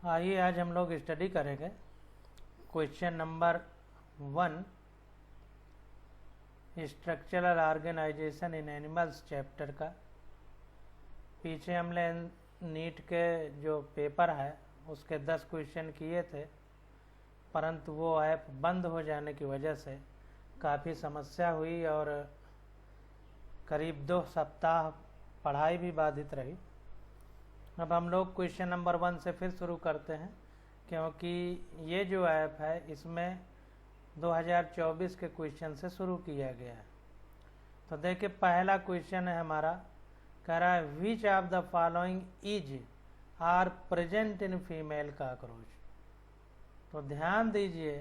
आइए आज हम लोग स्टडी करेंगे क्वेश्चन नंबर 1 स्ट्रक्चरल ऑर्गेनाइजेशन इन एनिमल्स चैप्टर का। पीछे हमने नीट के जो पेपर है उसके 10 क्वेश्चन किए थे, परंतु वो ऐप बंद हो जाने की वजह से काफ़ी समस्या हुई और करीब 2 सप्ताह पढ़ाई भी बाधित रही। अब हम लोग क्वेश्चन नंबर 1 से फिर शुरू करते हैं, क्योंकि ये जो ऐप है इसमें 2024 के क्वेश्चन से शुरू किया गया है। तो देखिए पहला क्वेश्चन है हमारा, कह रहा है which of the following is are present in female cockroach. तो ध्यान दीजिए,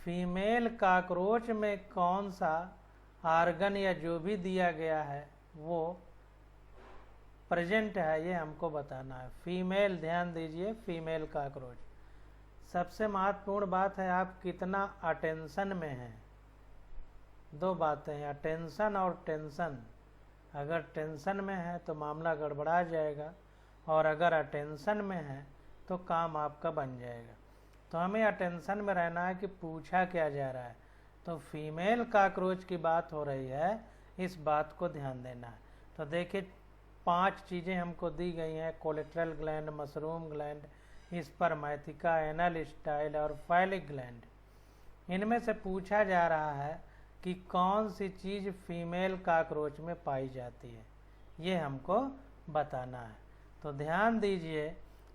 फीमेल काकरोच में कौन सा आर्गन या जो भी दिया गया है वो प्रेजेंट है, ये हमको बताना है। फीमेल, ध्यान दीजिए, फीमेल काकरोच। सबसे महत्वपूर्ण बात है आप कितना अटेंशन में हैं। दो बातें हैं, अटेंशन और टेंशन। अगर टेंशन में है तो मामला गड़बड़ा जाएगा, और अगर अटेंशन में है तो काम आपका बन जाएगा। तो हमें अटेंशन में रहना है कि पूछा क्या जा रहा है। तो फीमेल काकरोच की बात हो रही है, इस बात को ध्यान देना है। तो देखिए 5 चीज़ें हमको दी गई हैं, collateral gland, mushroom gland, spermatheca, anal style और फैलिक ग्लैंड। इनमें से पूछा जा रहा है कि कौन सी चीज़ फीमेल काकरोच में पाई जाती है, ये हमको बताना है। तो ध्यान दीजिए,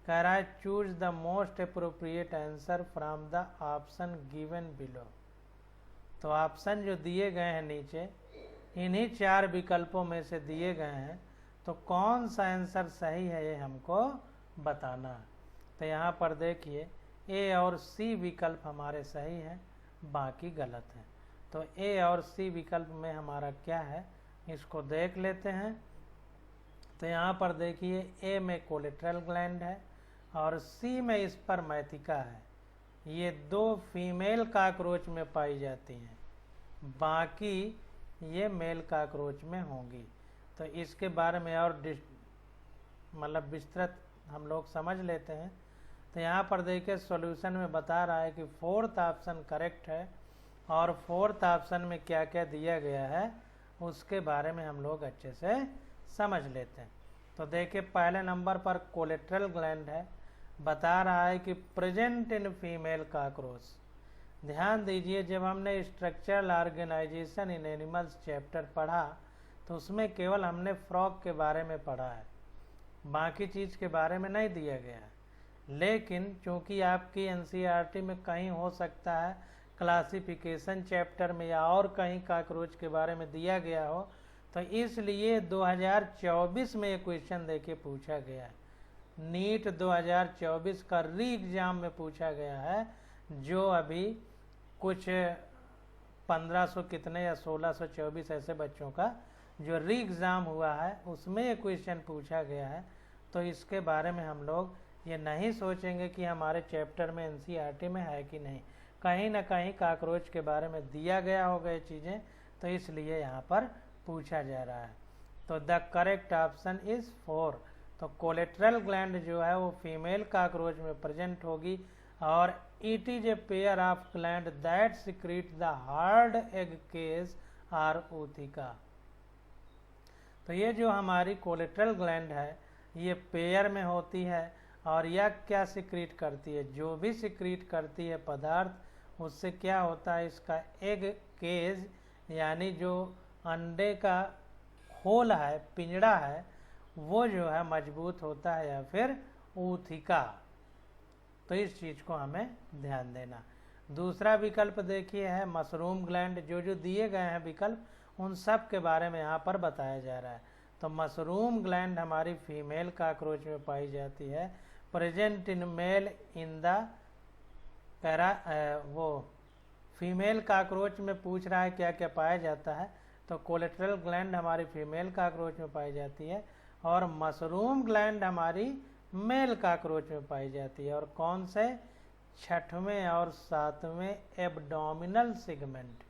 कह रहा है choose the most appropriate answer from the option given below. तो ऑप्शन जो दिए गए हैं नीचे, इन्हीं 4 विकल्पों में से दिए गए हैं, तो कौन सा आंसर सही है ये हमको बताना है। तो यहाँ पर देखिए ए और सी विकल्प हमारे सही हैं, बाकी गलत हैं। तो ए और सी विकल्प में हमारा क्या है, इसको देख लेते हैं। तो यहाँ पर देखिए ए में कोलेट्रल ग्लैंड है और सी में स्पर्मेटिका है। ये 2 फीमेल काकरोच में पाई जाती हैं, बाकी ये मेल काकरोच में होंगी। तो इसके बारे में और मतलब विस्तृत हम लोग समझ लेते हैं। तो यहाँ पर देखिए सॉल्यूशन में बता रहा है कि 4th ऑप्शन करेक्ट है, और 4th ऑप्शन में क्या क्या दिया गया है उसके बारे में हम लोग अच्छे से समझ लेते हैं। तो देखिए पहले नंबर पर कोलेट्रल ग्लैंड है, बता रहा है कि प्रेजेंट इन फीमेल काकरोच। ध्यान दीजिए, जब हमने स्ट्रक्चरल ऑर्गेनाइजेशन इन एनिमल्स चैप्टर पढ़ा तो उसमें केवल हमने फ्रॉग के बारे में पढ़ा है, बाकी चीज़ के बारे में नहीं दिया गया है। लेकिन चूंकि आपकी एनसीईआरटी में कहीं हो सकता है क्लासिफिकेशन चैप्टर में या और कहीं काकरोच के बारे में दिया गया हो, तो इसलिए 2024 में ये क्वेश्चन देखिए पूछा गया है। नीट 2024 का री एग्जाम में पूछा गया है, जो अभी कुछ 1500 कितने या 1624 ऐसे बच्चों का जो री एग्ज़ाम हुआ है उसमें ये क्वेश्चन पूछा गया है। तो इसके बारे में हम लोग ये नहीं सोचेंगे कि हमारे चैप्टर में एनसीईआरटी में है कि नहीं, कहीं ना कहीं काकरोच के बारे में दिया गया होगा ये चीज़ें, तो इसलिए यहाँ पर पूछा जा रहा है। तो द करेक्ट ऑप्शन इज़ 4। तो कोलेट्रल ग्लैंड जो है वो फीमेल काकरोच में प्रेजेंट होगी, और it is a pair of gland that secrete the hard egg case or ootheca. तो ये जो हमारी कोलेट्रल ग्लैंड है ये पेयर में होती है, और यह क्या सिक्रीट करती है, जो भी सिक्रीट करती है पदार्थ, उससे क्या होता है, इसका एग केज यानी जो अंडे का खोल है, पिंजड़ा है, वो जो है मजबूत होता है या फिर ऊथिका। तो इस चीज़ को हमें ध्यान देना। दूसरा विकल्प देखिए है मशरूम ग्लैंड। जो दिए गए हैं विकल्प उन सब के बारे में यहाँ पर बताया जा रहा है। तो मशरूम ग्लैंड हमारी फीमेल काकरोच में पाई जाती है, present in male in the वो फीमेल काकरोच में पूछ रहा है क्या क्या पाया जाता है। तो कोलेट्रल ग्लैंड हमारी फीमेल काकरोच में पाई जाती है, और मशरूम ग्लैंड हमारी मेल काकरोच में पाई जाती है। और कौन से, 6वें और 7वें एब्डोमिनल सेगमेंट,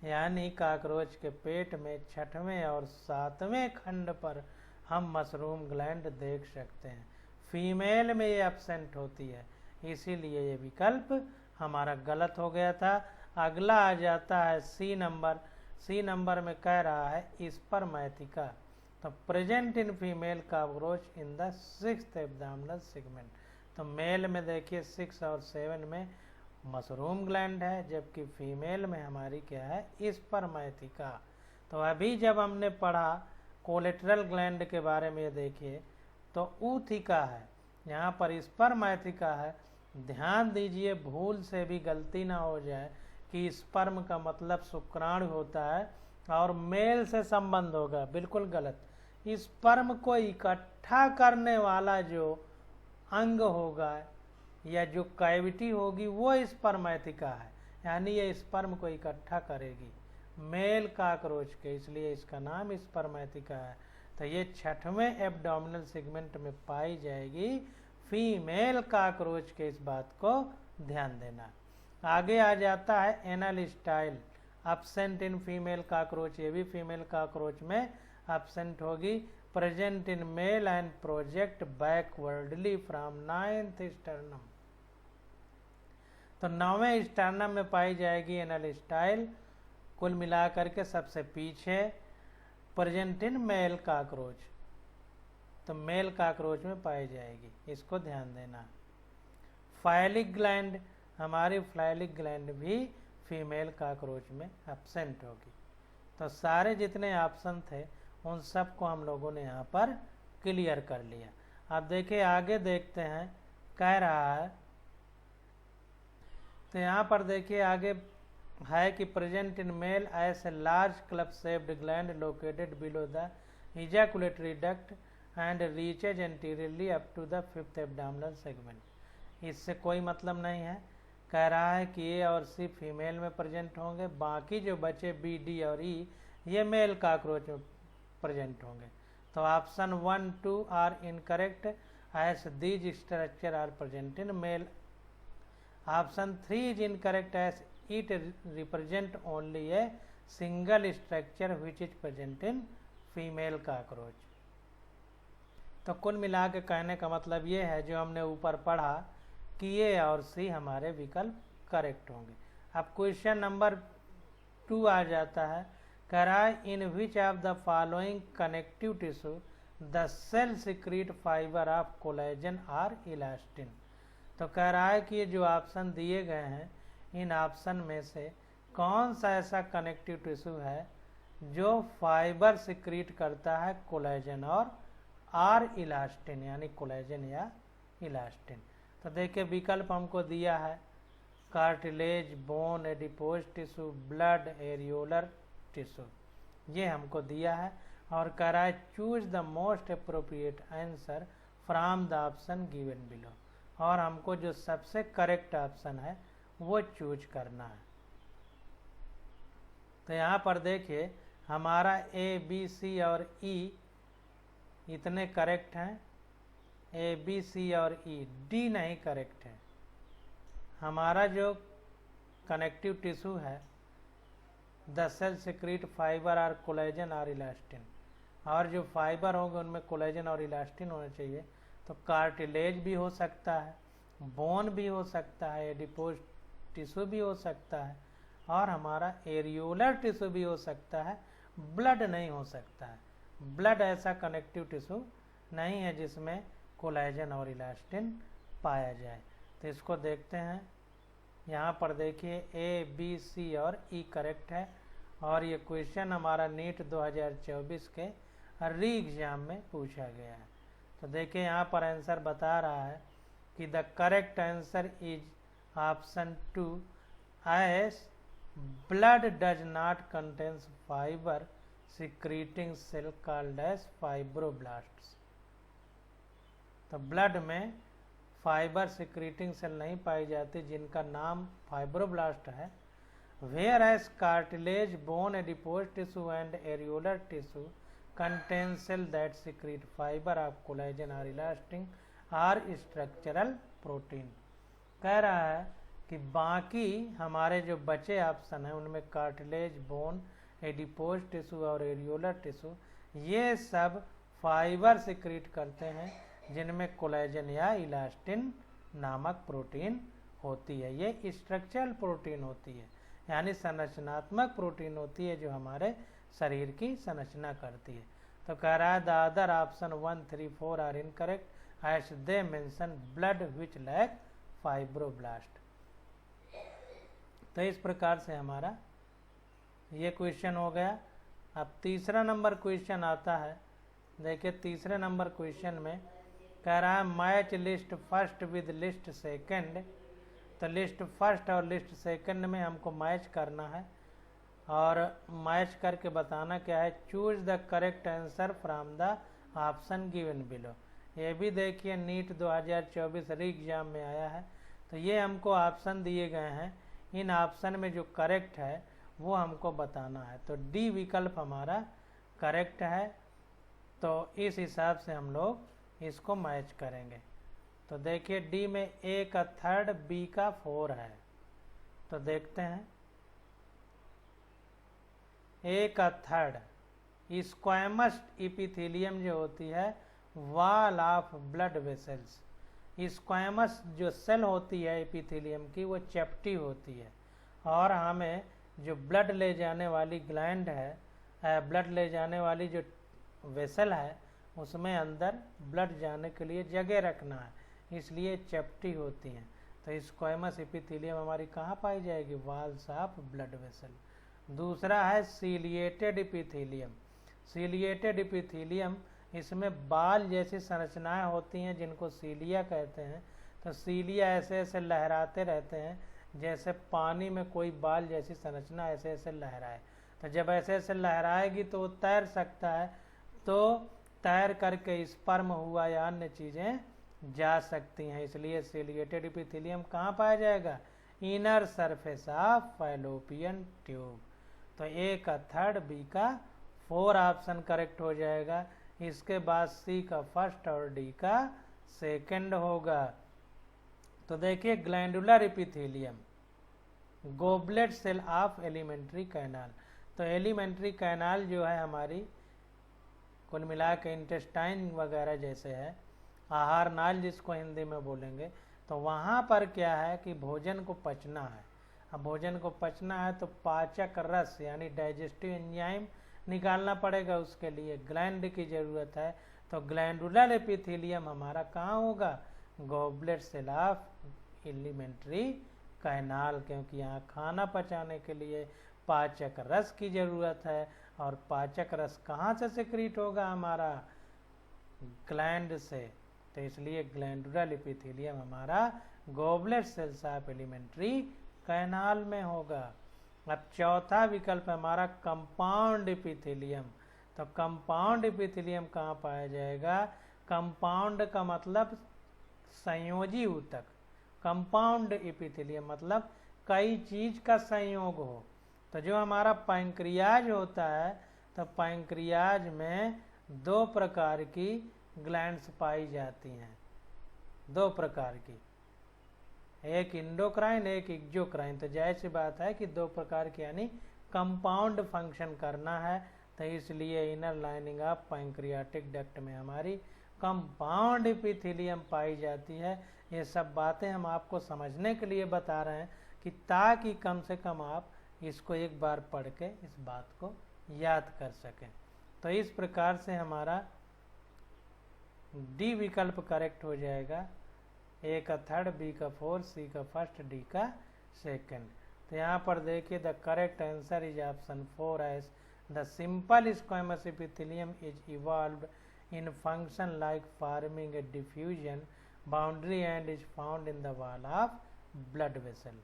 यानी काकरोच के पेट में 6वें और 7वें खंड पर हम मशरूम ग्लैंड देख सकते हैं। फीमेल में ये एब्सेंट होती है, इसीलिए ये विकल्प हमारा गलत हो गया था। अगला आ जाता है सी नंबर। सी नंबर में कह रहा है स्पर्मैथिका, तो present in female cockroach in the 6th abdominal segment. तो मेल में देखिए 6 और 7 में मशरूम ग्लैंड है, जबकि फीमेल में हमारी क्या है, स्पर्मैथिका। तो अभी जब हमने पढ़ा कोलेटरल ग्लैंड के बारे में, देखिए तो ऊथिका है, यहाँ पर स्पर्मैथिका है। ध्यान दीजिए भूल से भी गलती ना हो जाए कि स्पर्म का मतलब शुक्राणु होता है और मेल से संबंध होगा, बिल्कुल गलत। स्पर्म को इकट्ठा करने वाला जो अंग होगा या जो कैविटी होगी वो स्पर्मैथिका है, यानी ये स्पर्म को इकट्ठा करेगी मेल कॉकरोच के, इसलिए इसका नाम स्पर्मैथिका है। तो ये 6वें एब्डोमिनल सेगमेंट में पाई जाएगी फीमेल कॉकरोच के, इस बात को ध्यान देना। आगे आ जाता है anal style, absent in female cockroach, ये भी फीमेल कॉकरोच में एब्सेंट होगी। Present in male and project backwardly from 9th sternum. तो 9वें स्टर्नम में पाई जाएगी एनल स्टाइल, कुल मिलाकर के सबसे पीछे प्रेजेंट इन मेल कॉकरोच, तो मेल कॉकरोच में पाई जाएगी, इसको ध्यान देना। फाइलिक ग्लैंड, हमारी फाइलिक ग्लैंड भी फीमेल कॉकरोच में एब्सेंट होगी। तो सारे जितने ऑप्शन थे उन सब को हम लोगों ने यहाँ पर क्लियर कर लिया। अब देखिए आगे देखते हैं, कह रहा है, तो यहाँ पर देखिए आगे है कि present in male as a large club shaped gland located below the ejaculatory duct and reaches anteriorly up to the 5th abdominal segment. इससे कोई मतलब नहीं है, कह रहा है कि ए और सी फीमेल में प्रेजेंट होंगे, बाकी जो बचे बी, डी और ई ये मेल कॉकरोच में प्रेजेंट होंगे। तो option 1, 2 are incorrect as these structure are present in male. Option 3 is incorrect as it represent only a single structure which is present in female cockroach. तो कुल मिला के कहने का मतलब ये है, जो हमने ऊपर पढ़ा कि ए और सी हमारे विकल्प करेक्ट होंगे। अब क्वेश्चन नंबर 2 आ जाता है, कह रहा है in which of the following connective tissue the cell secrete fibre of collagen or elastin. तो कह रहा है कि ये जो ऑप्शन दिए गए हैं, इन ऑप्शन में से कौन सा ऐसा कनेक्टिव टिश्यू है जो फाइबर सिक्रीट करता है कोलेजन और आर इलास्टिन, यानी कोलेजन या इलास्टिन। तो देखिए विकल्प हमको दिया है, cartilage, bone, adipose tissue, blood, areolar tissue, ये हमको दिया है। और कह रहा है choose the most appropriate answer from the option given below, और हमको जो सबसे करेक्ट ऑप्शन है वो चूज करना है। तो यहाँ पर देखिए हमारा ए, बी, सी और ई इतने करेक्ट हैं, ए, बी, सी और ई, डी नहीं करेक्ट है। हमारा जो कनेक्टिव टिश्यू है द सेल सिक्रीट फाइबर और कोलेजन और इलास्टिन, और जो फाइबर होंगे उनमें कोलेजन और इलास्टिन होना चाहिए। तो कार्टिलेज भी हो सकता है, बोन भी हो सकता है, एडिपोज टिश्यू भी हो सकता है, और हमारा एरियोलर टिश्यू भी हो सकता है, ब्लड नहीं हो सकता है। ब्लड ऐसा कनेक्टिव टिश्यू नहीं है जिसमें कोलेजन और इलास्टिन पाया जाए। तो इसको देखते हैं, यहाँ पर देखिए ए, बी, सी और ई करेक्ट है, और ये क्वेश्चन हमारा नीट 2024 के री एग्जाम में पूछा गया है। तो देखिए यहाँ पर आंसर बता रहा है कि the correct answer is option 2 as blood does not contains fibre secreting cell called as fibroblasts. तो ब्लड में फाइबर सिक्रीटिंग सेल नहीं पाई जाती जिनका नाम फाइब्रोब्लास्ट है। Whereas cartilage, bone, adipose tissue and areolar tissue contain cell that secrete fibre of collagen और elastin are structural protein. कह रहा है कि बाकी हमारे जो बचे ऑप्शन हैं उनमें कार्टिलेज, बोन, एडिपोज टिश्यू और एरियोलर टिश्यू ये सब फाइबर सिक्रीट करते हैं जिनमें कोलेजन या इलास्टिन नामक प्रोटीन होती है। ये स्ट्रक्चरल प्रोटीन होती है, यानी संरचनात्मक प्रोटीन होती है जो हमारे शरीर की संरचना करती है। तो कह रहा है the other option 1, 3, 4 are incorrect as they mention blood which lack fibroblast. तो इस प्रकार से हमारा ये क्वेश्चन हो गया। अब तीसरा नंबर क्वेश्चन आता है। देखिए तीसरे नंबर क्वेश्चन में कह रहा है match list first with list second. तो लिस्ट फर्स्ट और लिस्ट सेकंड में हमको मैच करना है, और मैच करके बताना क्या है, choose the correct answer from the option given below. ये भी देखिए नीट 2024 री एग्जाम में आया है। तो ये हमको ऑप्शन दिए गए हैं, इन ऑप्शन में जो करेक्ट है वो हमको बताना है। तो डी विकल्प हमारा करेक्ट है। तो इस हिसाब से हम लोग इसको मैच करेंगे। तो देखिए डी में ए का थर्ड, बी का 4 है। तो देखते हैं ए का थर्ड, स्क्वैमस इपिथेलियम जो होती है wall of blood vessels. Squamous जो सेल होती है एपिथेलियम की वो चपटी होती है, और हमें जो ब्लड ले जाने वाली ग्लैंड है, ब्लड ले जाने वाली जो वेसल है उसमें अंदर ब्लड जाने के लिए जगह रखना है, इसलिए चपटी होती हैं। तो स्क्वैमस एपिथेलियम हमारी कहाँ पाई जाएगी, वॉल्स ऑफ ब्लड वेसल। दूसरा है सीलिएटेड एपिथेलियम। सीलिएटेड एपिथेलियम, इसमें बाल जैसी संरचनाएं होती हैं जिनको सीलिया कहते हैं। तो सीलिया ऐसे ऐसे लहराते रहते हैं, जैसे पानी में कोई बाल जैसी संरचना ऐसे ऐसे लहराए। तो जब ऐसे ऐसे लहराएगी तो वो तैर सकता है, तो तैर करके स्पर्म हुआ या अन्य चीज़ें जा सकती हैं। इसलिए सीलिएटेड एपिथेलियम कहाँ पाया जाएगा, inner surface of fallopian tube. तो ए का थर्ड, बी का 4 ऑप्शन करेक्ट हो जाएगा। इसके बाद सी का फर्स्ट और डी का सेकंड होगा। तो देखिए glandular epithelium, goblet cell of alimentary canal. तो एलिमेंट्री कैनाल जो है हमारी कुल मिला के इंटेस्टाइन वगैरह जैसे है, आहार नाल जिसको हिंदी में बोलेंगे। तो वहाँ पर क्या है कि भोजन को पचना है। अब भोजन को पचना है तो पाचक रस यानी डाइजेस्टिव एंजाइम निकालना पड़ेगा, उसके लिए ग्लैंड की ज़रूरत है। तो ग्लैंडुलर एपिथेलियम हमारा कहाँ होगा, goblet cell of alimentary canal, क्योंकि यहाँ खाना पचाने के लिए पाचक रस की ज़रूरत है, और पाचक रस कहाँ से सिक्रीट होगा, हमारा ग्लैंड से। तो इसलिए ग्लैंडुलर एपिथेलियम हमारा goblet cells of alimentary canal में होगा। अब चौथा विकल्प हमारा कंपाउंड एपिथेलियम। तो कंपाउंड एपिथेलियम कहाँ पाया जाएगा, कंपाउंड का मतलब संयोजी ऊतक। कंपाउंड एपिथेलियम मतलब कई चीज का संयोग हो। तो जो हमारा पैंक्रियाज होता है, तो पैंक्रियाज में 2 प्रकार की ग्लैंड्स पाई जाती हैं, 2 प्रकार की, एक इंडोक्राइन एक एक्सोक्राइन। तो जाहिर सी बात है कि 2 प्रकार की, यानी कंपाउंड फंक्शन करना है। तो इसलिए inner lining of pancreatic duct में हमारी कंपाउंड एपिथेलियम पाई जाती है। ये सब बातें हम आपको समझने के लिए बता रहे हैं कि ताकि कम से कम आप इसको एक बार पढ़ के इस बात को याद कर सकें। तो इस प्रकार से हमारा डी विकल्प करेक्ट हो जाएगा। ए का थर्ड, बी का 4, सी का फर्स्ट, डी का सेकंड। तो यहाँ पर देखिए the correct answer is option 4 as the simple squamous epithelium is involved in function like forming a diffusion boundary and is found in the wall of blood vessel.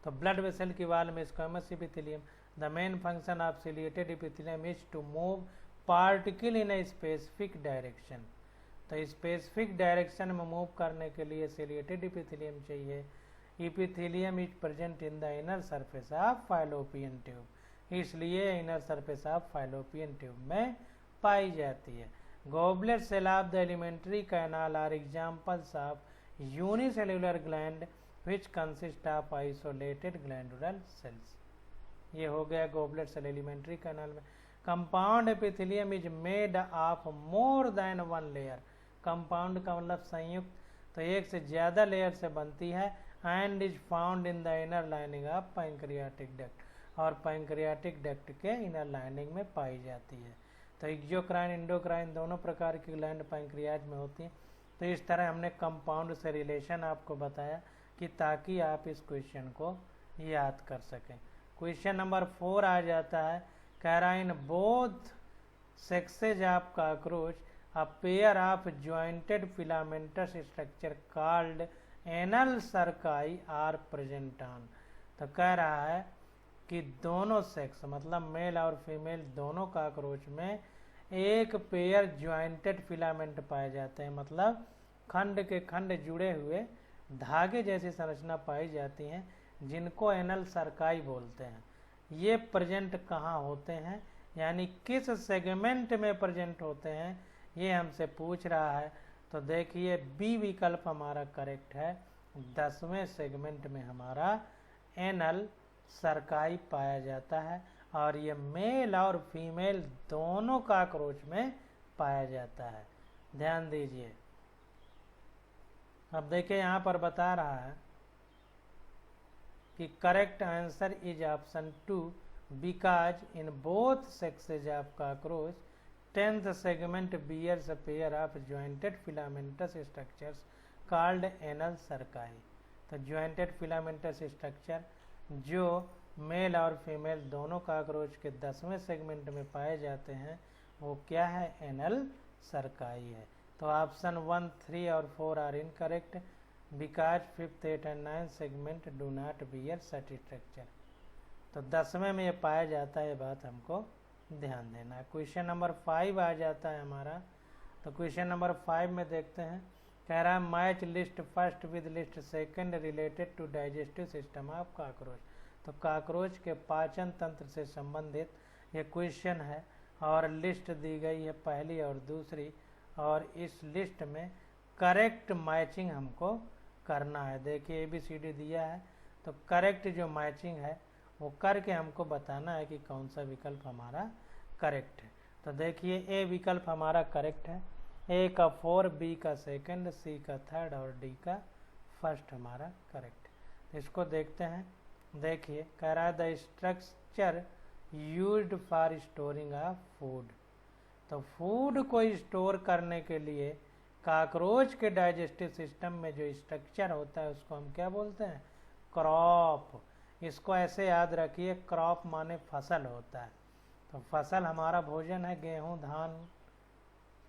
तो blood vessel की wall में squamous epithelium, the main function of ciliated epithelium is to move particle in a specific direction. तो specific direction में move करने के लिए ciliated epithelium चाहिए। epithelium is present in the inner surface of fallopian tube, इसलिए inner surface of fallopian tube में पाई जाती है। Goblet cell of the alimentary canal are examples of unicellular gland which consist of isolated glandular cells. ये हो गया goblet cell alimentary canal में। Compound epithelium is made of more than 1 layer. Compound का मतलब संयुक्त, तो एक से ज़्यादा लेयर से बनती है। And is found in the inner lining of pancreatic duct, और पैंक्रियाटिक डक्ट के इनर लाइनिंग में पाई जाती है। तो एक्सोक्राइन एंडोक्राइन दोनों प्रकार की ग्लैंड पैंक्रियाज में होती हैं। तो इस तरह हमने कंपाउंड से रिलेशन आपको बताया कि ताकि आप इस क्वेश्चन को याद कर सकें। क्वेश्चन नंबर 4 आ जाता है, कह रहा in both sexes of cockroach a pair of jointed filamentous structure called anal cerci are present on. तो कह रहा है कि दोनों सेक्स मतलब मेल और फीमेल दोनों कॉकरोच में एक पेयर ज्वाइंटेड फिलामेंट पाए जाते हैं, मतलब खंड के खंड जुड़े हुए धागे जैसी संरचना पाई जाती हैं, जिनको एनल सर्काई बोलते हैं। ये प्रेजेंट कहाँ होते हैं, यानी किस सेगमेंट में प्रेजेंट होते हैं, ये हमसे पूछ रहा है। तो देखिए बी विकल्प हमारा करेक्ट है। 10वें सेगमेंट में हमारा एनल सर्काई पाया जाता है, और ये मेल और फीमेल दोनों कॉकरोच में पाया जाता है। ध्यान दीजिए, अब देखिए यहाँ पर बता रहा है कि correct answer is option 2 because in both sexes of cockroach 10th segment bears a pair of jointed filamentous structures called anal cerci. तो ज्वाइंटेड फिलामेंटस स्ट्रक्चर जो मेल और फीमेल दोनों कॉकरोच के 10वें सेगमेंट में पाए जाते हैं वो क्या है, एनल सर्काई है। तो ऑप्शन 1, 3 और 4 are incorrect because 5th, 8 and 9 segment do not bear such structure. तो 10वें में ये पाया जाता है, बात हमको ध्यान देना है। क्वेश्चन नंबर 5 आ जाता है हमारा। तो क्वेश्चन नंबर 5 में देखते हैं, कह रहा है match list first with list second related to digestive system of cockroach. तो कॉकरोच के पाचन तंत्र से संबंधित ये क्वेश्चन है, और लिस्ट दी गई है पहली और दूसरी, और इस लिस्ट में करेक्ट मैचिंग हमको करना है। देखिए ABCD दिया है, तो करेक्ट जो मैचिंग है वो करके हमको बताना है कि कौन सा विकल्प हमारा करेक्ट है। तो देखिए ए विकल्प हमारा करेक्ट है, ए का 4, बी का सेकंड, सी का 3rd और डी का 1st हमारा करेक्ट है। इसको देखते हैं। देखिए कह रहा है the structure used for storing of food. तो फूड को स्टोर करने के लिए कॉकरोच के डाइजेस्टिव सिस्टम में जो स्ट्रक्चर होता है उसको हम क्या बोलते हैं, क्रॉप। इसको ऐसे याद रखिए, क्रॉप माने फसल होता है। तो फसल हमारा भोजन है, गेहूं, धान,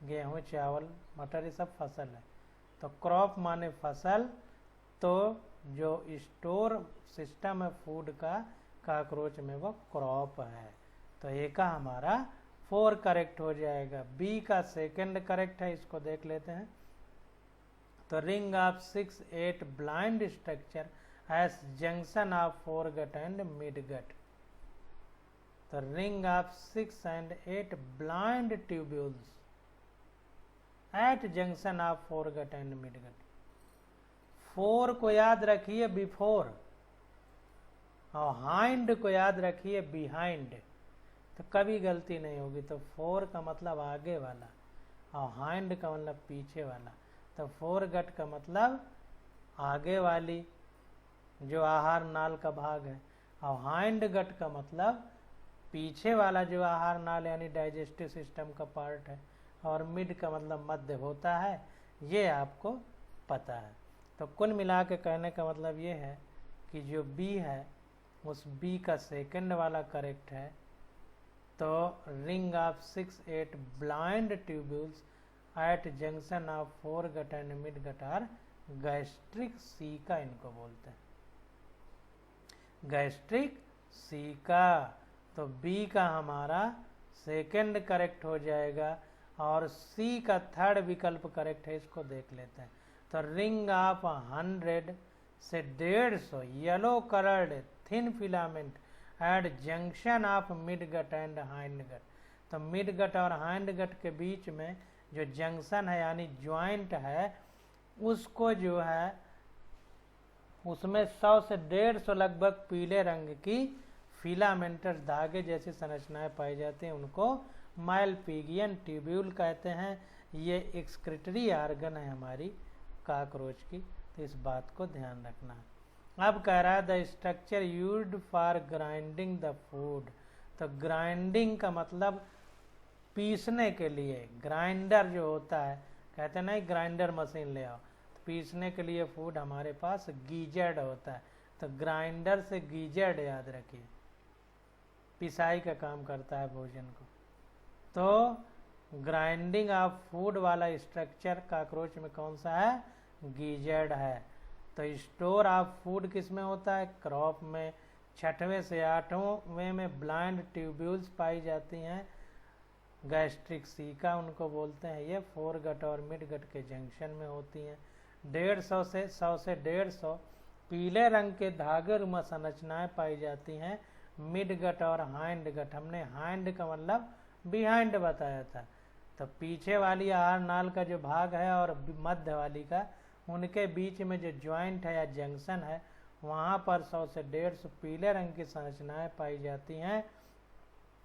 गेहूं, चावल, मटर, ये सब फसल है। तो क्रॉप माने फसल। तो जो स्टोर सिस्टम है फूड का कॉकरोच में वो क्रॉप है। तो ए का हमारा 4 करेक्ट हो जाएगा। बी का सेकंड करेक्ट है, इसको देख लेते हैं। तो ring of 6, 8 blind structure as junction of foregut and midgut. तो ring of 6 and 8 blind tubules at junction of foregut and midgut। 4 को याद रखिए बिफोर, और हाइंड को याद रखिए बिहाइंड, तो कभी गलती नहीं होगी। तो 4 का मतलब आगे वाला, और हाइंड का मतलब पीछे वाला। तो फोरगट का मतलब आगे वाली जो आहार नाल का भाग है, और हाइंड गट का मतलब पीछे वाला जो आहार नाल यानी डाइजेस्टिव सिस्टम का पार्ट है, और मिड का मतलब मध्य होता है। ये आपको पता है। तो कुल मिला के कहने का मतलब ये है कि जो बी है उस बी का सेकंड वाला करेक्ट है। तो ring of 6, 8 blind tubules at junction of foregut and midgut are gastric, caeca इनको बोलते हैं, गैस्ट्रिक सी का। तो बी का हमारा सेकंड करेक्ट हो जाएगा, और सी का 3rd विकल्प करेक्ट है। इसको देख लेते हैं। तो रिंग ऑफ 100 से 150 yellow coloured thin filament at junction of midgut and hindgut. तो मिडगट और हाइंडगट के बीच में जो जंक्शन है यानी ज्वाइंट है, उसको जो है उसमें 100 से 150 लगभग पीले रंग की फिलामेंटस धागे जैसी संरचनाएं पाई जाती हैं। उनको माइलपीगियन ट्यूब्यूल कहते हैं, ये एक्सक्रीटरी आर्गन है हमारी काकरोच की, तो इस बात को ध्यान रखना है। अब कह रहा है the structure used for grinding the food, तो ग्राइंडिंग का मतलब पीसने के लिए, ग्राइंडर जो होता है, कहते नहीं ग्राइंडर मशीन ले आओ, तो पीसने के लिए फूड हमारे पास गीजर्ड होता है, तो ग्राइंडर से गीजर्ड याद रखिए, पिसाई का काम करता है भोजन को। तो ग्राइंडिंग ऑफ फूड वाला स्ट्रक्चर काकरोच में कौन सा है, गीजर्ड है। तो स्टोर ऑफ फूड किस में होता है, क्रॉप में। 6वें से 8वें में ब्लाइंड ट्यूब्यूल्स पाई जाती हैं, गैस्ट्रिक सीका उनको बोलते हैं, ये फोरगट और मिडगट के जंक्शन में होती हैं। 150 से 100 से 150 पीले रंग के धागे रुमा संरचनाएं पाई जाती हैं, मिडगट और हाइंड गट। हमने हाइंड का मतलब बिहाइंड बताया था, तो पीछे वाली आहार नाल का जो भाग है और मध्य वाली का, उनके बीच में जो ज्वाइंट है या जंक्शन है, वहाँ पर 100 से 150 पीले रंग की संरचनाएं पाई जाती हैं,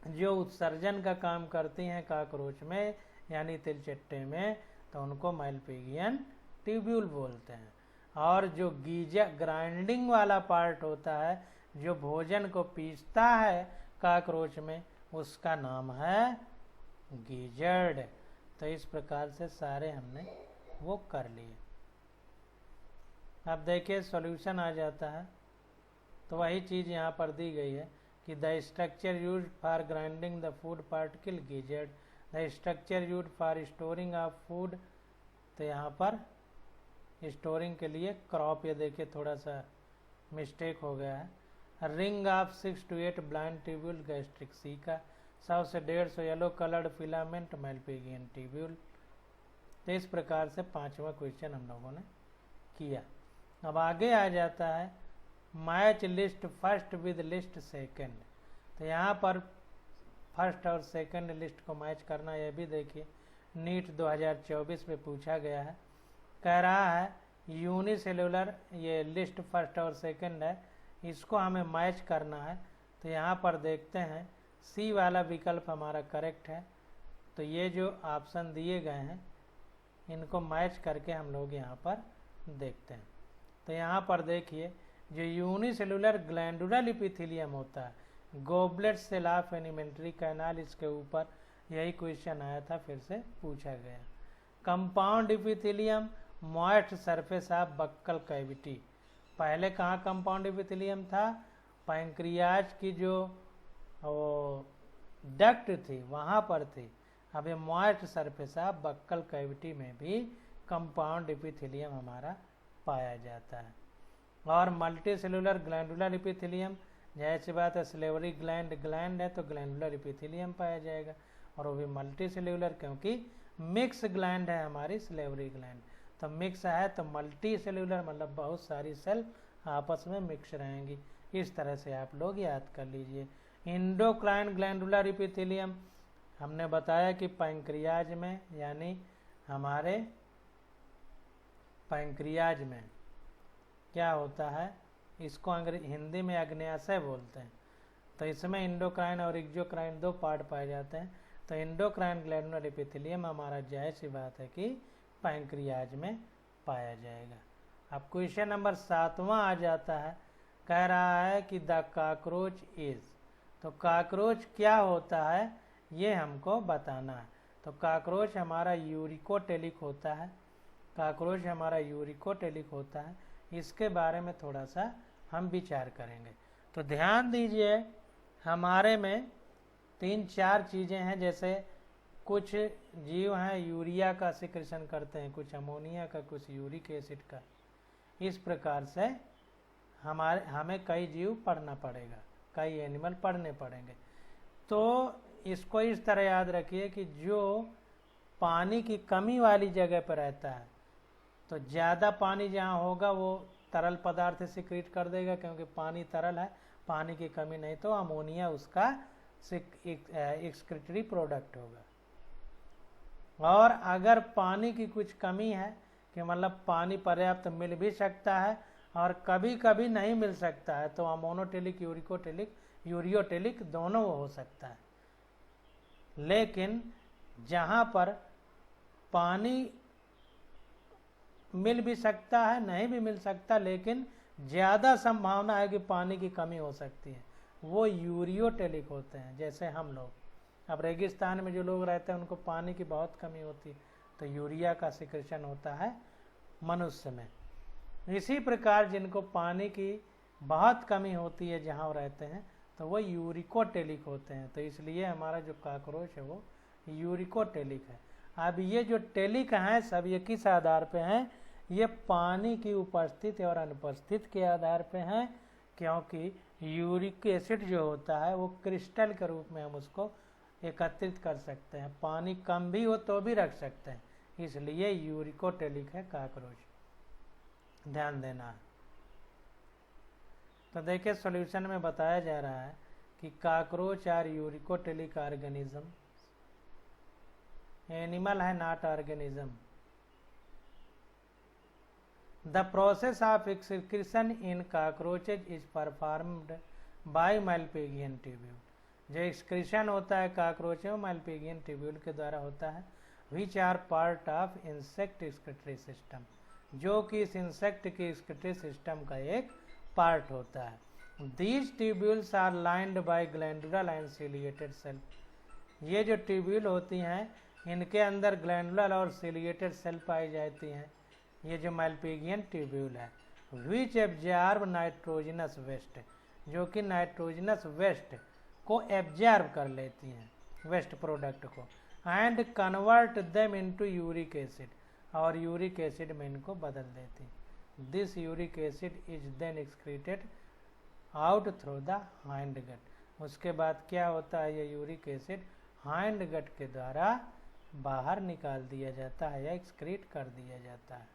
जो उत्सर्जन का काम करती हैं काकरोच में यानी तिलचट्टे में, तो उनको मैलपिगियन ट्यूब्यूल बोलते हैं। और जो ग्राइंडिंग वाला पार्ट होता है, जो भोजन को पीसता है काकरोच में, उसका नाम है गीजर्ड। तो इस प्रकार से सारे हमने वो कर लिए। अब देखिए सॉल्यूशन आ जाता है, तो वही चीज़ यहाँ पर दी गई है कि the structure used for grinding the food particle gizzard, the structure used for storing of food, तो यहाँ पर स्टोरिंग के लिए क्रॉप, ये देखिए थोड़ा सा मिस्टेक हो गया है। Ring of 6 to 8 blind tubule gastric caeca, 100 से 150 येलो कलर्ड फिलामेंट मैलपिगियन ट्यूब्यूल। तो इस प्रकार से 5वां क्वेश्चन हम लोगों ने किया। अब आगे आ जाता है match list first with list second, तो यहाँ पर फर्स्ट और सेकंड लिस्ट को मैच करना, यह भी देखिए नीट 2024 में पूछा गया है। कह रहा है यूनिसेलुलर, ये लिस्ट फर्स्ट और सेकंड है, इसको हमें मैच करना है। तो यहाँ पर देखते हैं सी वाला विकल्प हमारा करेक्ट है, तो ये जो ऑप्शन दिए गए हैं इनको मैच करके हम लोग यहाँ पर देखते हैं। तो यहाँ पर देखिए जो यूनिसेलुलर ग्लैंडुलर एपिथेलियम होता है, goblet cell of alimentary canal, इसके ऊपर यही क्वेश्चन आया था, फिर से पूछा गया। Compound epithelium moist surface of buccal cavity, पहले कहाँ कंपाउंड एपिथेलियम था, पैंक्रियाज की जो डक्ट थी वहाँ पर थी। अब ये moist surface of buccal cavity में भी कंपाउंड एपिथेलियम हमारा पाया जाता है। और मल्टी सेलुलर ग्लैंडुलर एपिथेलियम, जैसी बात है स्लेवरी ग्लैंड है तो ग्लैंडुलर एपिथेलियम पाया जाएगा, और वो भी मल्टी सेलुलर, क्योंकि मिक्स ग्लैंड है हमारी स्लेवरी ग्लैंड, तो मिक्स है तो मल्टी सेलुलर मतलब बहुत सारी सेल आपस में मिक्स रहेंगी। इस तरह से आप लोग याद कर लीजिए। इंडोक्राइन ग्लैंडुलर एपिथेलियम हमने बताया कि पैंक्रियाज में, यानी हमारे पैंक्रियाज में क्या होता है, इसको हिंदी में अग्न्याशय बोलते हैं। तो इसमें इंडोक्राइन और एक्सोक्राइन 2 पार्ट पाए जाते हैं। तो इंडोक्राइन ग्लैंडुलर एपिथेलियम हमारा जाहिर सी बात है कि पैंक्रियाज में पाया जाएगा। अब क्वेश्चन नंबर 7वां आ जाता है, कह रहा है कि द काकरोच इज, तो काकरोच क्या होता है ये हमको बताना है। तो काकरोच हमारा यूरिकोटेलिक होता है, काकरोच हमारा यूरिकोटेलिक होता है, इसके बारे में थोड़ा सा हम विचार करेंगे। तो ध्यान दीजिए हमारे में 3-4 चीज़ें हैं, जैसे कुछ जीव हैं यूरिया का सिक्रेशन करते हैं, कुछ अमोनिया का, कुछ यूरिक एसिड का। इस प्रकार से हमें कई जीव पढ़ना पड़ेगा, कई एनिमल पढ़ने पड़ेंगे। तो इसको इस तरह याद रखिए कि जो पानी की कमी वाली जगह पर रहता है, तो ज़्यादा पानी जहाँ होगा वो तरल पदार्थ सिक्रीट कर देगा, क्योंकि पानी तरल है, पानी की कमी नहीं तो अमोनिया उसका एक्सक्रीटरी प्रोडक्ट होगा। और अगर पानी की कुछ कमी है कि मतलब पानी पर्याप्त मिल भी सकता है और कभी कभी नहीं मिल सकता है, तो अमोनोटेलिक, यूरियोटेलिक दोनों हो सकता है। लेकिन जहाँ पर पानी मिल भी सकता है, नहीं भी मिल सकता, लेकिन ज़्यादा संभावना है कि पानी की कमी हो सकती है, वो यूरियोटेलिक होते हैं। जैसे हम लोग, अब रेगिस्तान में जो लोग रहते हैं उनको पानी की बहुत कमी होती है, तो यूरिया का सिक्रेशन होता है मनुष्य में। इसी प्रकार जिनको पानी की बहुत कमी होती है जहाँ रहते हैं, तो वो यूरिकोटेलिक होते हैं। तो इसलिए हमारा जो काकरोच है वो यूरिकोटेलिक है। अब ये जो टेलिक हैं सब ये किस आधार पे हैं? ये पानी की उपस्थिति और अनुपस्थिति के आधार पे हैं, क्योंकि यूरिक एसिड जो होता है वो क्रिस्टल के रूप में हम उसको एकत्रित कर सकते हैं, पानी कम भी हो तो भी रख सकते हैं, इसलिए यूरिकोटेलिक है काकरोच, ध्यान देना है। तो देखिए सॉल्यूशन में बताया जा रहा है कि cockroach are uricotelic organism, animal है not organism. The process of excretion in cockroaches is performed by Malpighian tubule. जो एक्सक्रीशन होता है कॉकरोच में मैल्पिगियन ट्यूब्यूल के द्वारा होता है, which are part of insect excretory system, जो कि इस इंसेक्ट के एक्सक्रीटरी सिस्टम का एक पार्ट होता है। These tubules are lined by glandular and ciliated cell. ये जो ट्यूब्यूल होती हैं इनके अंदर ग्लैंडुलर और सिलिएटेड सेल पाई जाती हैं, ये जो मैल्पिगियन ट्यूब्यूल है। विच एब्जॉर्ब नाइट्रोजनस वेस्ट, जो कि नाइट्रोजनस वेस्ट को एब्जॉर्ब कर लेती हैं, वेस्ट प्रोडक्ट को, and convert them into uric acid, और यूरिक एसिड में इनको बदल देती हैं। This uric acid is then excreted out through the hind gut. उसके बाद क्या होता है, ये यूरिक एसिड हाइंड गट के द्वारा बाहर निकाल दिया जाता है या एक्सक्रीट कर दिया जाता है।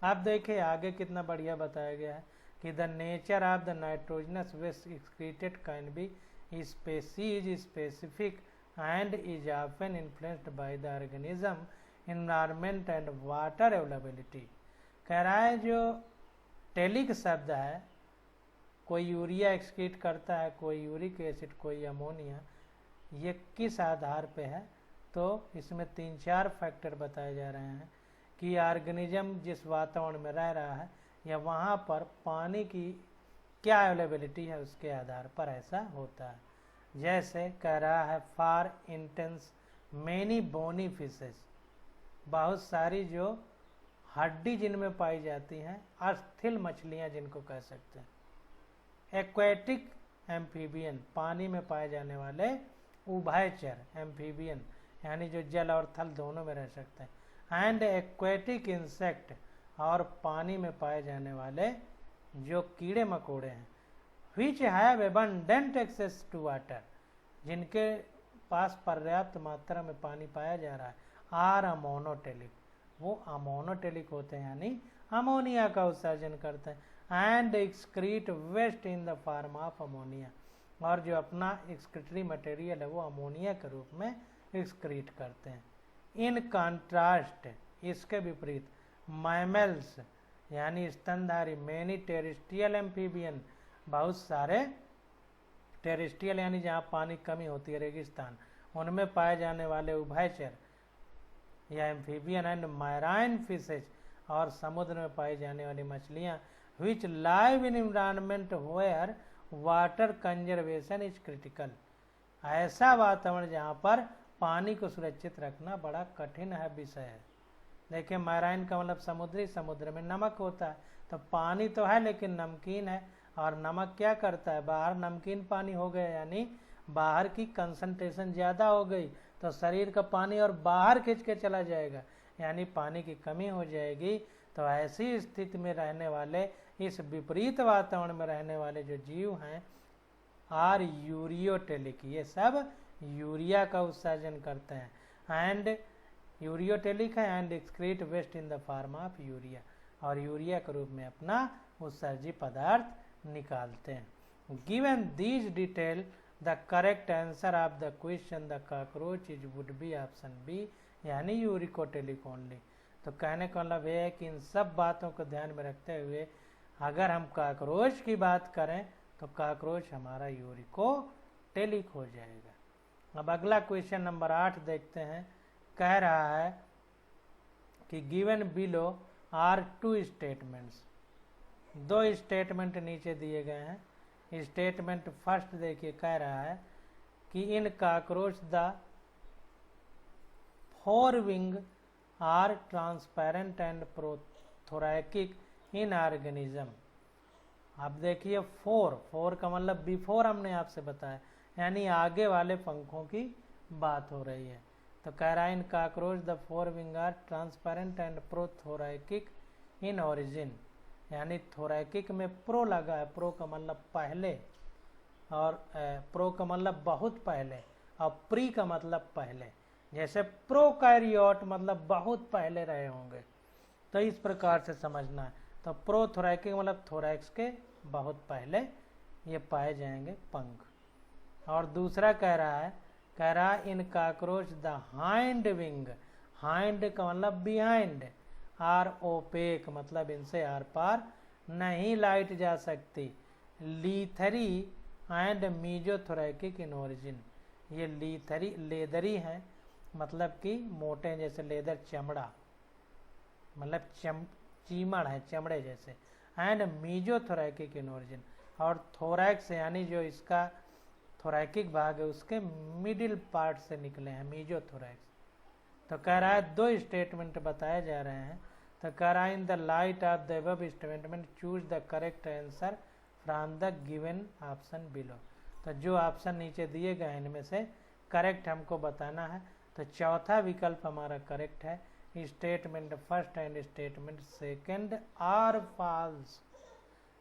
आप देखिए आगे कितना बढ़िया बताया गया है कि the nature of the nitrogenous waste excreted can be species specific and is often influenced by the organism, environment and water availability. कह रहा है जो टेलिक शब्द है, कोई यूरिया एक्सक्रीट करता है, कोई यूरिक एसिड, कोई अमोनिया, ये किस आधार पे है? तो इसमें 3-4 फैक्टर बताए जा रहे हैं कि ऑर्गेनिज्म जिस वातावरण में रह रहा है या वहाँ पर पानी की क्या अवेलेबिलिटी है उसके आधार पर ऐसा होता है। जैसे कह रहा है for instance many bony fishes, बहुत सारी जो हड्डी जिनमें पाई जाती हैं, अस्थिल मछलियाँ जिनको कह सकते हैं। एक्वेटिक एम्फीबियन, पानी में पाए जाने वाले उभयचर एम्फीबियन, यानी जो जल और थल दोनों में रह सकते हैं। एंड एक्वेटिक इंसेक्ट, और पानी में पाए जाने वाले जो कीड़े मकोड़े हैं। Which have abundant access to water, जिनके पास पर्याप्त मात्रा में पानी पाया जा रहा है। आर अमोनोटेलिक, वो अमोनोटेलिक होते हैं, यानी अमोनिया का उत्सर्जन करते हैं। And excrete waste in the form of ammonia, और जो अपना एक्सक्रीटरी मटेरियल है वो अमोनिया के रूप में एक्सक्रीट करते हैं। इन कॉन्ट्रास्ट, इसके विपरीत, मैमल्स यानी स्तनधारी, मेनी टेरेस्ट्रियल एम्फीबियन, बहुत सारे टेरेस्ट्रियल यानी जहाँ पानी कमी होती है, रेगिस्तान, उनमें पाए जाने वाले उभयचर या एम्फीबियन एंड मैराइन फिशेज, और समुद्र में पाई जाने वाली मछलियाँ, which live in environment where water conservation is critical. ऐसा वातावरण जहाँ पर पानी को सुरक्षित रखना बड़ा कठिन है विषय है। देखिए मैराइन का मतलब समुद्री, समुद्र में नमक होता है, तो पानी तो है लेकिन नमकीन है, और नमक क्या करता है, बाहर नमकीन पानी हो गया, यानी बाहर की कंसंट्रेशन ज़्यादा हो गई तो शरीर का पानी और बाहर खींच के चला जाएगा, यानी पानी की कमी हो जाएगी। तो ऐसी स्थिति में रहने वाले, इस विपरीत वातावरण में रहने वाले जो जीव हैं, आर यूरियोटेलिक, ये सब यूरिया का उत्सर्जन करते हैं। एंड यूरियोटेलिक है and excrete waste in the form of urea, और यूरिया के रूप में अपना उत्सर्जित पदार्थ निकालते हैं। Given these detail the correct answer of the question the cockroach is would be option B, यानी यूरिकोटेलिक ओनली। तो कहने का मतलब यह है कि इन सब बातों को ध्यान में रखते हुए अगर हम कॉकरोच की बात करें तो कॉकरोच हमारा यूरिकोटेलिक हो जाएगा। अब अगला क्वेश्चन नंबर 8 देखते हैं। कह रहा है कि given below are two statements, दो स्टेटमेंट नीचे दिए गए हैं। स्टेटमेंट फर्स्ट देखिए कह रहा है कि in cockroach the fore wing are transparent and prothoracic in organism. अब देखिए फोर का मतलब बिफोर हमने आपसे बताया, यानी आगे वाले पंखों की बात हो रही है। तो कह रहा है in cockroach the fore wing are transparent and prothoracic in origin, यानी थोरैकिक में प्रो लगा है, प्रो का मतलब पहले, और प्रो का मतलब बहुत पहले, और प्री का मतलब पहले। जैसे प्रोकैरियोट मतलब बहुत पहले रहे होंगे, तो इस प्रकार से समझना है। तो प्रोथोरैकिक मतलब थोरैक्स के बहुत पहले ये पाए जाएंगे पंख। और दूसरा कह रहा है in cockroach the hind wing, hind का मतलब बिहाइंड, आर ओपेक मतलब इनसे आर पार नहीं लाइट जा सकती, लीथरी एंड मीजोथोरैकिक इन ओरिजिन। ये लीथरी लेदरी है, मतलब कि मोटे जैसे लेदर चमड़ा, मतलब चीमड़ है चमड़े जैसे, एंड मीजोथोरैकिक इन ओरिजिन, और थोरैक्स यानी जो इसका थोरैकिक भाग है उसके मिडिल पार्ट से निकले हैं मीजोथोरैक्स। तो कह रहा है दो स्टेटमेंट बताए जा रहे हैं। तो कह रहा है in the light of the above statement choose the correct answer from the given option below. तो जो ऑप्शन नीचे दिए गए इनमें से करेक्ट हमको बताना है। तो चौथा विकल्प हमारा करेक्ट है, statement first and statement second are false,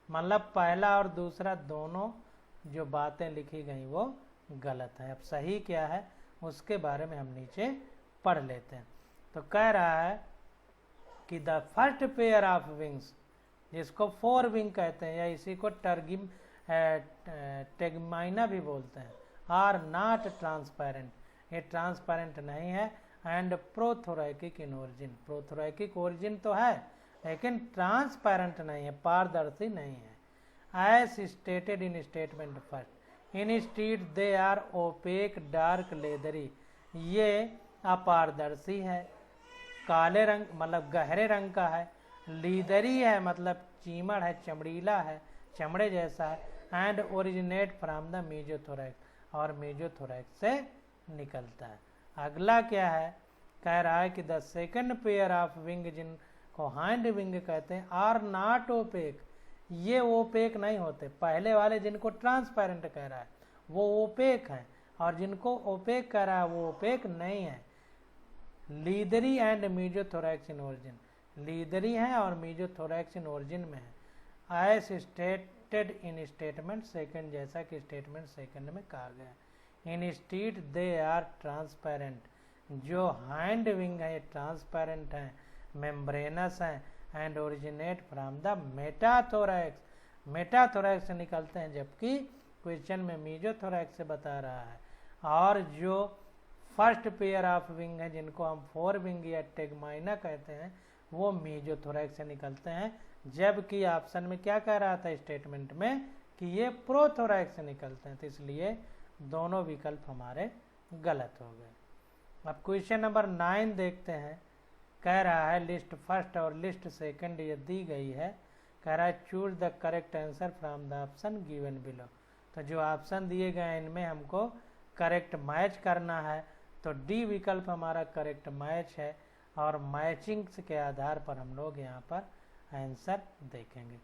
मतलब पहला और दूसरा दोनों जो बातें लिखी गई वो गलत है। अब सही क्या है उसके बारे में हम नीचे पढ़ लेते हैं। तो कह रहा है कि the first pair of wings, जिसको फोर विंग कहते हैं या इसी को टेगमाइना भी बोलते हैं, आर नॉट ट्रांसपेरेंट, ये ट्रांसपेरेंट नहीं है, and prothoracic in origin, prothoracic origin तो है लेकिन ट्रांसपेरेंट नहीं है, पारदर्शी नहीं है। As stated in statement first, instead they are opaque dark leathery, ये अपारदर्शी है, काले रंग मतलब गहरे रंग का है, लीदरी है मतलब चीमड़ है, चमड़ीला है, चमड़े जैसा है, and originate from the mesothorax, और मीजोथोरैक्स से निकलता है। अगला क्या है, कह रहा है कि the second pair of wing, जिनको हाइंड विंग कहते हैं, आर नॉट ओपेक, ये ओपेक नहीं होते। पहले वाले जिनको ट्रांसपेरेंट कह रहा है वो ओपेक है, और जिनको ओपेक कह रहा है वो ओपेक नहीं है। Leathery and mesothorax in origin, leathery है और मीजोथोरैक्स इन ओरिजिन में है, as stated in statement second, जैसा कि स्टेटमेंट सेकंड में कहा गया। Instead they are transparent, जो हाइंड विंग है ट्रांसपेरेंट है, मेम्ब्रेनस है, and originate from the metathorax, metathorax से निकलते हैं, जबकि क्वेश्चन में मीजोथोरैक्स से बता रहा है। और जो फर्स्ट पेयर ऑफ विंग है, जिनको हम फोर विंग या टेगमाइना कहते हैं, वो मीजोथोरैक्स से निकलते हैं, जबकि ऑप्शन में क्या कह रहा था स्टेटमेंट में कि ये प्रोथोरैक्स से निकलते हैं। तो इसलिए दोनों विकल्प हमारे गलत हो गए। अब क्वेश्चन नंबर 9 देखते हैं। कह रहा है लिस्ट फर्स्ट और लिस्ट सेकंड ये दी गई है, कह रहा है choose the correct answer from the option given below. तो जो ऑप्शन दिए गए हैं इनमें हमको करेक्ट मैच करना है, तो डी विकल्प हमारा करेक्ट मैच है, और मैचिंग के आधार पर हम लोग यहाँ पर आंसर देखेंगे।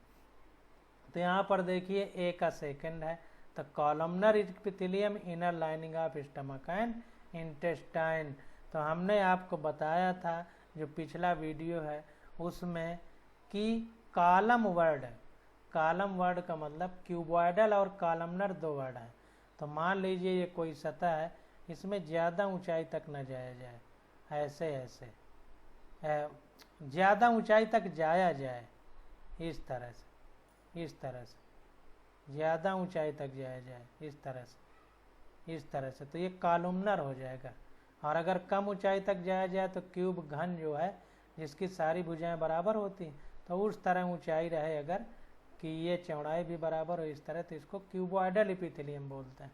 तो यहाँ पर देखिए ए का सेकंड है, तो columnar epithelium inner lining of stomach and intestine. तो हमने आपको बताया था जो पिछला वीडियो है उसमें कि कॉलम वर्ड, कॉलम वर्ड का मतलब क्यूबॉइडल और कॉलमनर दो वर्ड है। तो मान लीजिए ये कोई सतह है, इसमें ज़्यादा ऊंचाई तक न जाया जाए, ऐसे ऐसे ज़्यादा ऊंचाई तक जाया जाए, इस तरह से, इस तरह से ज़्यादा ऊंचाई तक जाया जाए, इस तरह से, इस तरह से, तो ये कॉलमनर हो जाएगा। और अगर कम ऊंचाई तक जाया जाए तो क्यूब घन जो है जिसकी सारी भुजाएं बराबर होती हैं, तो उस तरह ऊंचाई रहे अगर कि ये चौड़ाई भी बराबर हो इस तरह, तो इसको क्यूबॉइडल इपिथेलियम बोलते हैं।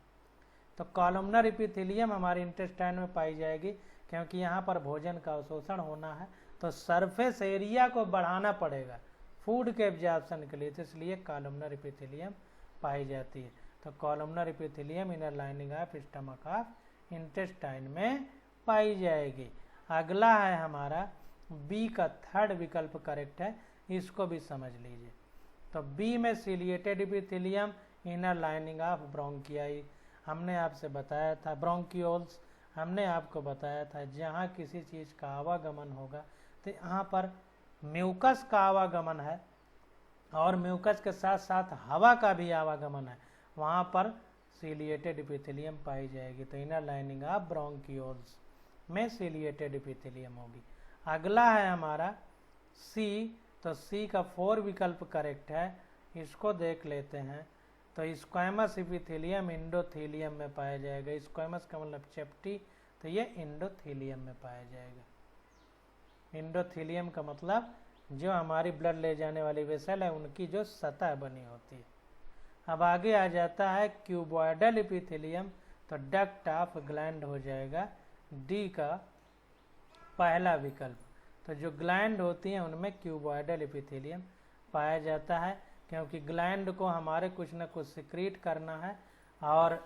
तो कॉलमनर इपिथेलियम हमारे इंटेस्टाइन में पाई जाएगी, क्योंकि यहाँ पर भोजन का अवशोषण होना है, तो सरफेस एरिया को बढ़ाना पड़ेगा फूड के एब्जॉर्प्शन के लिए, तो इसलिए कॉलमनर एपिथेलियम पाई जाती है। तो columnar epithelium inner lining of stomach of intestine में पाई जाएगी। अगला है हमारा बी का थर्ड विकल्प करेक्ट है, इसको भी समझ लीजिए। तो बी में ciliated epithelium inner lining of bronchioles, हमने आपसे बताया था ब्रोंकियोल्स, हमने आपको बताया था जहाँ किसी चीज़ का आवागमन होगा तो यहाँ पर म्यूकस का आवागमन है और म्यूकस के साथ साथ हवा का भी आवागमन है, वहाँ पर सिलिएटेड एपिथेलियम पाई जाएगी। तो इनर लाइनिंग ऑफ ब्रोंकियोल्स में सिलिएटेड एपिथेलियम होगी। अगला है हमारा सी, तो सी का 4 विकल्प करेक्ट है, इसको देख लेते हैं। तो स्क्वैमस एपिथेलियम इंडोथेलियम में पाया जाएगा। स्क्वैमस का मतलब चपटी, तो ये इंडोथेलियम में पाया जाएगा। इंडोथेलियम का मतलब जो हमारी ब्लड ले जाने वाली वेसल है उनकी जो सतह बनी होती है। अब आगे आ जाता है क्यूबॉइडल एपिथेलियम, तो डक्ट ऑफ ग्लैंड हो जाएगा डी का पहला विकल्प। तो जो ग्लैंड होती हैं उनमें क्यूबॉइडल एपिथेलियम पाया जाता है, क्योंकि ग्लैंड को हमारे कुछ न कुछ सिक्रीट करना है और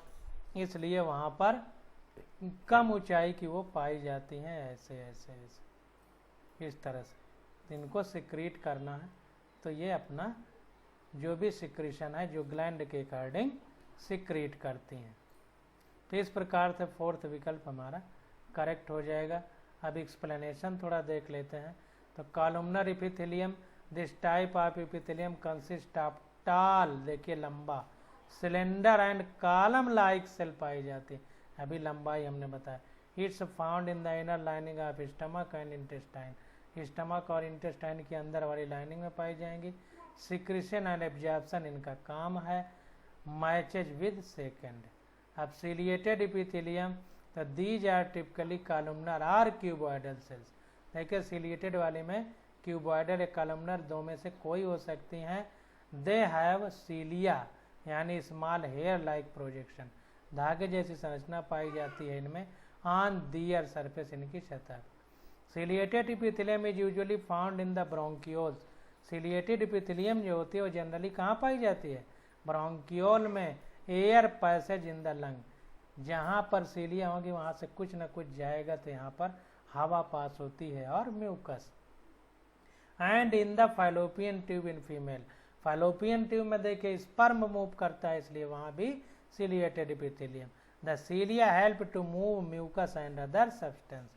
इसलिए वहाँ पर कम ऊंचाई की वो पाई जाती हैं, ऐसे ऐसे ऐसे इस तरह से इनको सिक्रीट करना है। तो ये अपना जो भी सिक्रीशन है जो ग्लैंड के अकॉर्डिंग सिक्रीट करती हैं। तो इस प्रकार से 4th विकल्प हमारा करेक्ट हो जाएगा। अब एक्सप्लेनेशन थोड़ा देख लेते हैं। तो columnar epithelium, this type of epithelium consist of tall, देखिए लंबा, cylinder and column like cell पाई जाती है। अभी लंबाई हमने बताया। It's found in the inner lining of stomach and intestine, stomach और इंटेस्टाइन के अंदर वाली लाइनिंग में पाई जाएंगी। सिक्रीशन एंड एब्जॉर्प्शन इनका काम है। Matches with second. अब सिलिएटेड एपिथेलियम, तो दीज आर टिपिकली कॉलमनर और क्यूबॉइडल सेल्स। देखिए सिलिएटेड वाले में क्यूबॉइडल या कॉलमनर दो में से कोई हो सकती हैं। दे हैव सीलिया यानी स्मॉल हेयर लाइक प्रोजेक्शन, धागे जैसी संरचना पाई जाती है इनमें ऑन दियर सरफेस, इनकी सतह। Ciliated epithelium is usually found in the bronchioles. Ciliated epithelium जो होती है वो जनरली कहाँ पाई जाती है? ब्रोंकियोल में, air passage in the lung, जहाँ पर सीलिया होगी वहाँ से कुछ न कुछ जाएगा तो यहाँ पर हवा पास होती है, और mucus. And in the fallopian tube in female, fallopian tube में देखिए स्पर्म मूव करता है, इसलिए वहाँ भी ciliated epithelium. The cilia help to move mucus and other substance,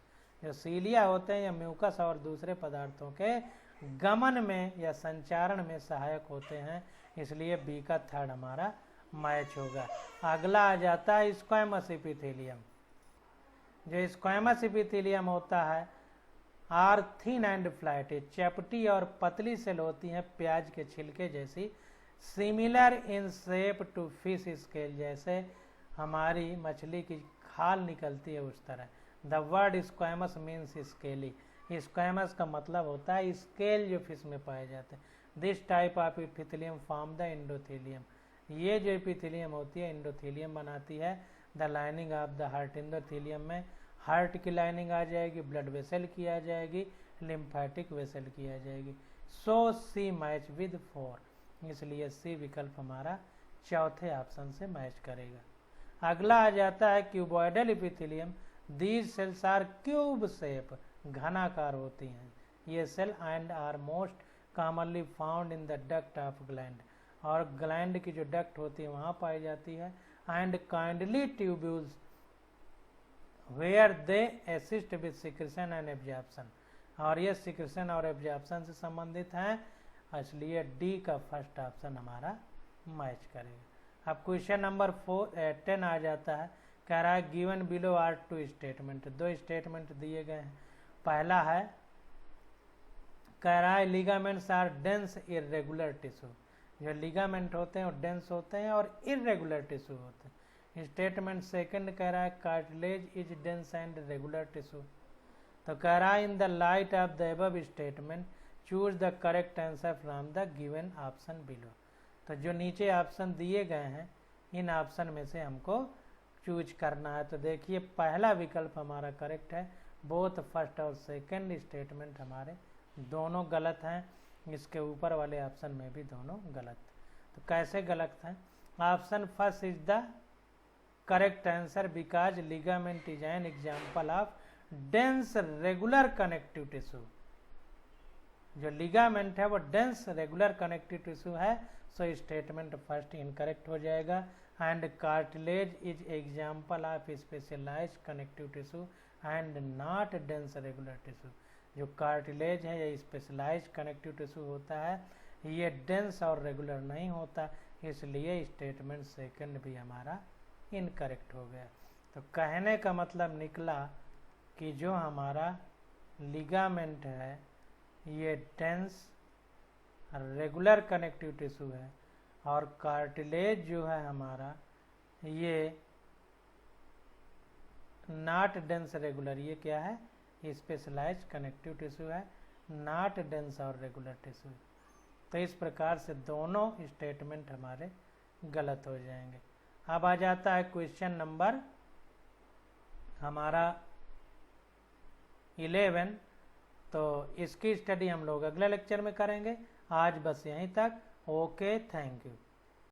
जो सीलिया होते हैं या म्यूकस और दूसरे पदार्थों के गमन में या संचारण में सहायक होते हैं, इसलिए बी का 3rd हमारा मैच होगा। अगला आ जाता है स्क्वैमस एपिथेलियम। जो स्क्वैमस एपिथेलियम होता है आर थिन एंड फ्लैट, चपटी और पतली सेल होती हैं प्याज के छिलके जैसी। Similar in shape to fish scale, जैसे हमारी मछली की खाल निकलती है उस तरह। The word squamous means scaly, squamous का मतलब होता है स्केल जो फिश में पाए जाते हैं। This type of epithelium form the endothelium, ये जो एपिथेलियम होती है इंडोथेलियम बनाती है। The lining of the heart, endothelium में हार्ट की लाइनिंग आ जाएगी, ब्लड वेसल की आ जाएगी, लिम्फेटिक वेसल की आ जाएगी। सो सी मैच विद 4, इसलिए सी विकल्प हमारा 4थे ऑप्शन से मैच करेगा। अगला आ जाता है cuboidal epithelium. These cells are cube shape, घनाकार होती हैं ये cell, and are most commonly found in the duct of gland, और ग्लैंड की जो डक्ट होती है वहाँ पाई जाती है। And kidney tubules where they assist with secretion and absorption, और ये सिक्रेशन और एब्जॉर्प्शन से संबंधित हैं, इसलिए डी का 1st ऑप्शन हमारा मैच करेगा। अब क्वेश्चन नंबर 10 आ जाता है। कह रहा है given below are 2 statement, 2 statement दिए गए हैं। पहला है, कह रहा है ligaments are dense irregular tissue, जो लिगामेंट होते हैं वो डेंस होते हैं और इरेगुलर टिश्यू होते हैं। स्टेटमेंट 2 कह रहा है cartilage is dense and regular tissue. तो कह रहा है in the light of the above statement choose the correct answer from the given option below. तो जो नीचे ऑप्शन दिए गए हैं इन ऑप्शन में से हमको चूज करना है। तो देखिए पहला विकल्प हमारा करेक्ट है, बोथ फर्स्ट और सेकंड स्टेटमेंट हमारे दोनों गलत हैं। इसके ऊपर वाले ऑप्शन में भी दोनों गलत। तो कैसे गलत हैं? Option first is the correct answer because ligament is an example of dense regular connective tissue. जो लिगामेंट है वो डेंस रेगुलर कनेक्टिव टिश्यू है, सो स्टेटमेंट फर्स्ट इनकरेक्ट हो जाएगा। And cartilage is example of specialised connective tissue and not dense regular tissue. जो cartilage है या specialised connective tissue होता है, ये डेंस और रेगुलर नहीं होता, इसलिए स्टेटमेंट सेकंड भी हमारा इनकरेक्ट हो गया। तो कहने का मतलब निकला कि जो हमारा लिगामेंट है ये डेंस रेगुलर कनेक्टिव टिश्यू है, और कार्टिलेज जो है हमारा ये नॉट डेंस रेगुलर, ये क्या है? स्पेशलाइज्ड कनेक्टिव टिश्यू है, नॉट डेंस और रेगुलर टिश्यू। तो इस प्रकार से दोनों स्टेटमेंट हमारे गलत हो जाएंगे। अब आ जाता है क्वेश्चन नंबर हमारा 11। तो इसकी स्टडी हम लोग अगले लेक्चर में करेंगे। आज बस यहीं तक। Okay, thank you.